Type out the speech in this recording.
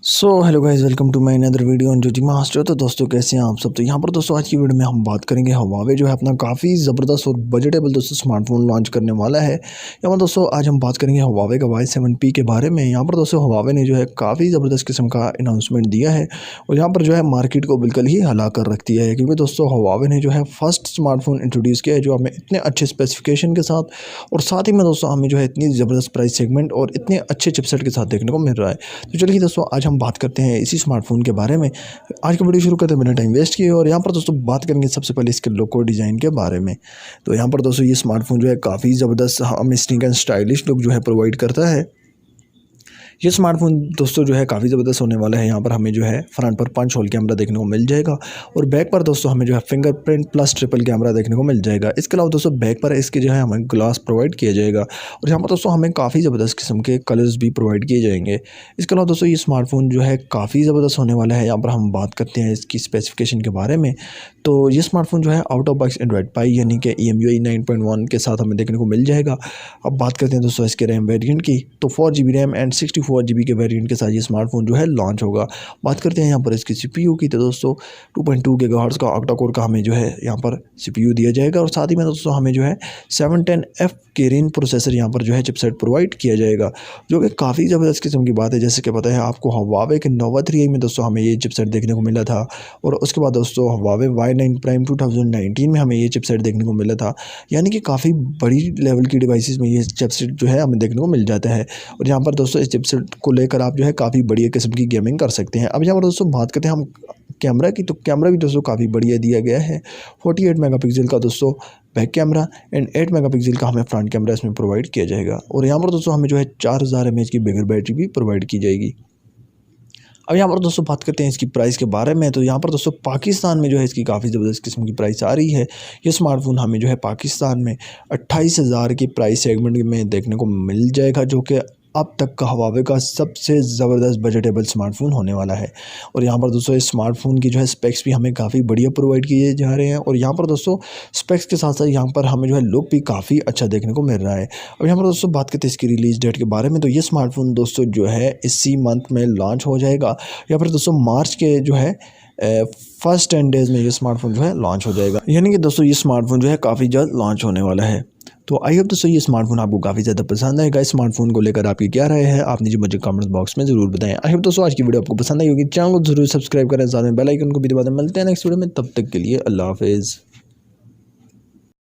So hello guys, welcome to my another video on जोजी master. तो दोस्तों कैसे हैं आप सब। तो यहाँ पर दोस्तों आज की वीडियो में हम बात करेंगे हुआवे जो है अपना काफ़ी ज़बरदस्त और बजटेबल दोस्तों स्मार्टफोन लॉन्च करने वाला है। यहाँ पर दोस्तों आज हम बात करेंगे हुआवे का Y7P के बारे में। यहाँ पर दोस्तों हुआवे ने जो है काफ़ी ज़बरदस्त किस्म का अनाउंसमेंट दिया है और यहाँ पर जो है मार्केट को बिल्कुल ही हिला कर रख दिया है, क्योंकि दोस्तों हुआवे ने जो है फर्स्ट स्मार्टफोन इंट्रोड्यूस किया है जो हमें इतने अच्छे स्पेसिफिकेशन के साथ और साथ ही में दोस्तों हमें जो है इतनी ज़बरदस्त प्राइस सेगमेंट और इतने अच्छे चिपसेट के साथ देखने को मिल रहा है। तो चलिए दोस्तों आज हम बात करते हैं इसी स्मार्टफोन के बारे में। आज का वीडियो शुरू करते हैं बिना टाइम वेस्ट किए और यहाँ पर दोस्तों बात करेंगे सबसे पहले इसके लोगो डिज़ाइन के बारे में। तो यहाँ पर दोस्तों ये स्मार्टफोन जो है काफ़ी ज़बरदस्त हमें स्नीक एंड स्टाइलिश लुक जो है प्रोवाइड करता है। ये स्मार्टफोन दोस्तों जो है काफ़ी ज़बरदस्त होने वाला है। यहाँ पर हमें जो है फ्रंट पर 5 होल कैमरा देखने को मिल जाएगा और बैक पर दोस्तों हमें जो है फिंगरप्रिंट प्लस ट्रिपल कैमरा देखने को मिल जाएगा। इसके अलावा दोस्तों बैक पर इसके जो है हमें ग्लास प्रोवाइड किया जाएगा और यहाँ पर दोस्तों हमें काफ़ी ज़बरदस्त किस्म के कलर्स भी प्रोवाइड किए जाएंगे। इसके अलावा दोस्तों ये स्मार्टफोन जो है काफ़ी ज़बरदस्त होने वाला है। यहाँ पर हम बात करते हैं इसकी स्पेसिफिकेशन के बारे में। तो ये स्मार्टफोन जो है आउट ऑफ बॉक्स एंड्रॉइड पाई यानी कि EMUI 9.1 के साथ हमें देखने को मिल जाएगा। अब बात करते हैं दोस्तों इसके रैम वेरिएंट की। तो 4GB रैम एंड 64GB के वेरिएंट के साथ ये स्मार्टफोन जो है लॉन्च होगा। बात करते हैं यहाँ पर इसकी CPU की। तो दोस्तों 2.2 GHz का ऑक्टा कोर का हमें जो है यहाँ पर CPU दिया जाएगा और साथ ही में दोस्तों हमें जो है 710F Kirin प्रोसेसर यहाँ पर जो है चिपसेट प्रोवाइड किया जाएगा, जो कि काफ़ी ज़बरदस्त किस्म की बात है। जैसे कि पता है आपको हुआवे के Nova 3i में दोस्तों हमें ये चिपसेट देखने को मिला था और उसके बाद दोस्तों हुआवे Y9 Prime 2019 में हमें ये चिपसेट देखने को मिला था। यानी कि काफ़ी बड़ी लेवल की डिवाइसेस में ये चिपसेट जो है हमें देखने को मिल जाता है और यहाँ पर दोस्तों इस चिपसेट को लेकर आप जो है काफ़ी बढ़िया किस्म की गेमिंग कर सकते हैं। अब यहाँ पर दोस्तों बात करते हैं हम कैमरा की। तो कैमरा भी दोस्तों काफ़ी बढ़िया दिया गया है। 48 मेगापिक्सल का दोस्तों बैक कैमरा एंड 8 मेगापिक्सल का हमें फ्रंट कैमरा इसमें प्रोवाइड किया जाएगा और यहाँ पर दोस्तों हमें जो है 4000 mAh की बिगर बैटरी भी प्रोवाइड की जाएगी। अब यहाँ पर दोस्तों बात करते हैं इसकी प्राइस के बारे में। तो यहाँ पर दोस्तों पाकिस्तान में जो है इसकी काफ़ी ज़बरदस्त किस्म की प्राइस आ रही है। ये स्मार्टफोन हमें जो है पाकिस्तान में 28,000 की प्राइस सेगमेंट में देखने को मिल जाएगा, जो कि अब तक का हुआवे का सबसे ज़बरदस्त बजटेबल स्मार्टफोन होने वाला है। और यहाँ पर दोस्तों इस स्मार्टफोन की जो है स्पेक्स भी हमें काफ़ी बढ़िया प्रोवाइड किए जा रहे हैं और यहाँ पर दोस्तों स्पेक्स के साथ साथ यहाँ पर हमें जो है लुक भी काफ़ी अच्छा देखने को मिल रहा है। अब यहाँ पर दोस्तों बात करते हैं इसकी रिलीज़ डेट के बारे में। तो ये स्मार्टफोन दोस्तों जो है इसी मंथ में लॉन्च हो जाएगा या फिर दोस्तों मार्च के जो है फर्स्ट 10 डेज़ में ये स्मार्टफोन जो है लॉन्च हो जाएगा। यानी कि दोस्तों ये स्मार्टफोन जो है काफ़ी जल्द लॉन्च होने वाला है। तो आई होप दोस्तों ये स्मार्टफोन आपको काफ़ी ज़्यादा पसंद आएगा। इस स्मार्टफोन को लेकर आपकी क्या राय है आप मुझे कमेंट्स बॉक्स में ज़रूर बताएं। आई होप दोस्तों आज की वीडियो आपको पसंद आई होगी। चैनल को जरूर सब्सक्राइब करें, साथ में बेल आइकन को भी दबा दें। मिलते हैं नेक्स्ट वीडियो में, तब तक के लिए अल्लाह हाफिज़।